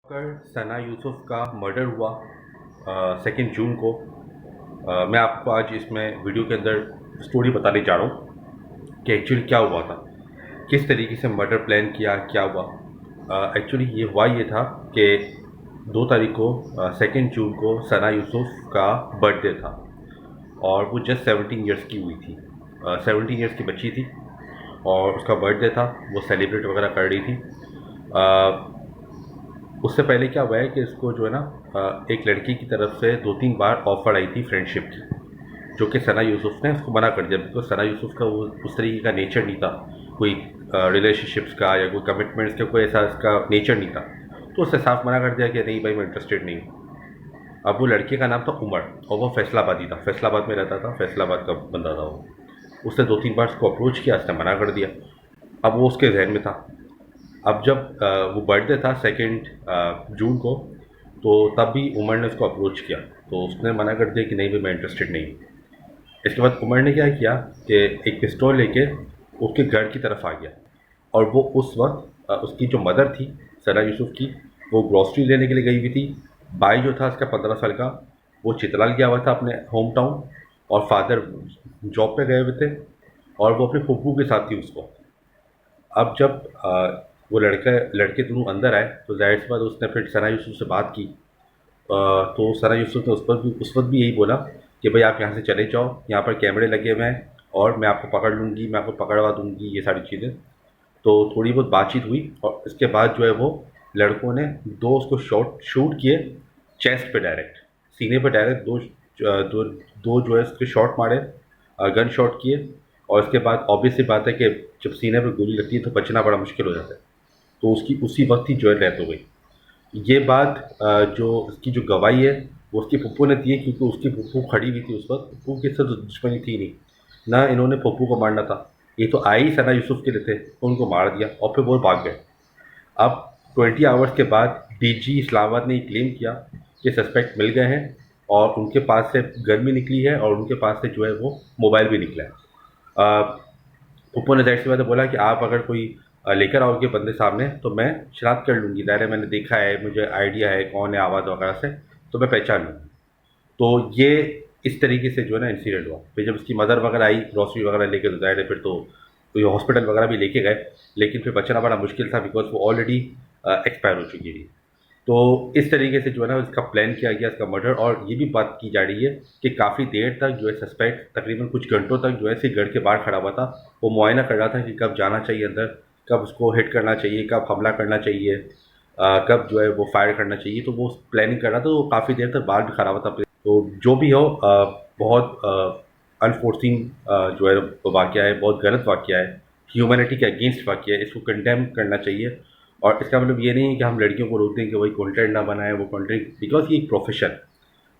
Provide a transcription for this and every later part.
सना यूसुफ का मर्डर हुआ 2 जून को। मैं आपको आज इसमें वीडियो के अंदर स्टोरी बताने जा रहा हूँ कि एक्चुअली क्या हुआ था, किस तरीके से मर्डर प्लान किया, क्या हुआ। एक्चुअली ये था कि 2 तारीख को 2 जून को सना यूसुफ का बर्थडे था और वो जस्ट 17 ईयर्स की हुई थी। 17 ईयर्स की बच्ची थी और उसका बर्थडे था, वो सेलिब्रेट वगैरह कर रही थी। उससे पहले क्या हुआ है कि इसको जो है ना एक लड़की की तरफ से 2-3 बार ऑफ़र आई थी फ्रेंडशिप की, जो कि सना यूसुफ ने उसको मना कर दिया, बिकॉज सना यूसुफ का वो उस तरीके का नेचर नहीं था, कोई रिलेशनशिप्स का या कोई कमिटमेंट्स का कोई ऐसा इसका नेचर नहीं था। तो उसने साफ मना कर दिया कि नहीं भाई, मैं इंटरेस्टेड नहीं हूँ। अब वो लड़के का नाम था उमर और वो फैसलाबादी था, फैसलाबाद में रहता था, फैसलाबाद का बंदा था वो। उसने 2-3 बार उसको अप्रोच किया, उसने मना कर दिया। अब वो उसके जहन में था। अब जब वो बर्थडे था 2 जून को, तो तब भी उमर ने उसको अप्रोच किया, तो उसने मना कर दिया कि नहीं भाई, मैं इंटरेस्टेड नहीं हूँ। इसके बाद उमर ने क्या किया कि एक पिस्तौल लेके उसके घर की तरफ आ गया और वो उस वक्त उसकी जो मदर थी सना यूसुफ की, वो ग्रॉसरी लेने के लिए गई हुई थी। भाई जो था उसका 15 साल का, वो चितलाल गया हुआ था अपने होम टाउन, और फादर जॉब पे गए हुए थे और वो अपने फूफू के साथ थी उस वक्त। अब जब वो लड़के दोनों अंदर आए, तो ज़ाहिर सी बात उसने फिर सना यूसुफ से बात की। तो सना यूसुफ ने उस वक्त भी यही बोला कि भाई आप यहाँ से चले जाओ, यहाँ पर कैमरे लगे हुए हैं और मैं आपको पकड़ लूँगी, मैं आपको पकड़वा दूँगी, ये सारी चीज़ें। तो थोड़ी बहुत बातचीत हुई और इसके बाद जो है वो लड़कों ने उसको शूट किए, चेस्ट पे डायरेक्ट, सीने पे डायरेक्ट दो दो जो है उसके शॉट मारे, गन शॉट किए। और इसके बाद ऑब्वियस सी बात है कि जब सीने पे गोली लगती है तो बचना बड़ा मुश्किल हो जाता है, तो उसकी उसी वक्त ही जो है डेथ हो गई। ये बात जो उसकी जो गवाही है वो उसकी पप्पू ने दी है, क्योंकि उसकी पप्पू खड़ी हुई थी उस वक्त। पप्पू के साथ तो दुश्मनी थी नहीं, ना इन्होंने पप्पू को मारना था, ये तो आई ही सना यूसुफ के लिए थे, उनको मार दिया और फिर वो भाग गए। अब 20 आवर्स के बाद डीजी इस्लामाबाद ने क्लेम किया कि सस्पेक्ट मिल गए हैं और उनके पास से गन भी निकली है और उनके पास से जो है वो मोबाइल भी निकला है। पप्पू ने जाहिर सी बात है बोला कि आप अगर कोई लेकर आओगे बंदे सामने तो मैं शनाख्त कर लूँगी, दायरे मैंने देखा है, मुझे आइडिया है कौन है आवाज़ वगैरह से, तो मैं पहचान लूँगी। तो ये इस तरीके से जो है ना इंसिडेंट हुआ। फिर जब उसकी मदर वगैरह आई ग्रॉसरी वगैरह लेके, तो जाहिर है फिर तो ये हॉस्पिटल वगैरह भी लेके गए, लेकिन फिर बचना बड़ा मुश्किल था, बिकॉज वो ऑलरेडी एक्सपायर हो चुकी थी। तो इस तरीके से जो है ना इसका प्लान किया गया, इसका मर्डर। और ये भी बात की जा रही है कि काफ़ी देर तक जो है सस्पेक्ट तकरीबन कुछ घंटों तक जो है इसी घर के बाहर खड़ा हुआ था। वो मुआयना कर रहा था कि कब जाना चाहिए अंदर, कब उसको हिट करना चाहिए, कब हमला करना चाहिए, कब जो है वो फायर करना चाहिए। तो वो प्लानिंग कर रहा था, तो वो काफ़ी देर तक बाहर भी खड़ा हुआ था। तो जो भी हो, बहुत अनफोर्सिंग जो है वाक़या है, बहुत गलत वाक़या है, ह्यूमैनिटी के अगेंस्ट वाक़या है, इसको कंडेम करना चाहिए। और इसका मतलब ये नहीं है कि हम लड़कियों को रोक दें कि वही कंटेंट ना बनाए, वो कंटेंट, बिकॉज ये एक प्रोफेशन,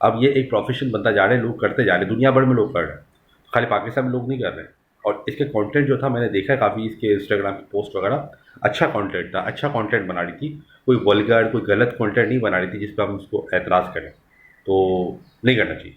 अब ये एक प्रोफेशन बनता जा रहे हैं, लोग करते जा रहे हैं, दुनिया भर में लोग कर रहे हैं, खाली पाकिस्तान में लोग नहीं कर रहे हैं। और इसके कंटेंट जो था, मैंने देखा है काफ़ी इसके इंस्टाग्राम की पोस्ट वगैरह, अच्छा कंटेंट था, अच्छा कंटेंट बना रही थी, कोई वल्गर कोई गलत कंटेंट नहीं बना रही थी जिस पर हम उसको एतराज़ करें। तो नहीं करना चाहिए।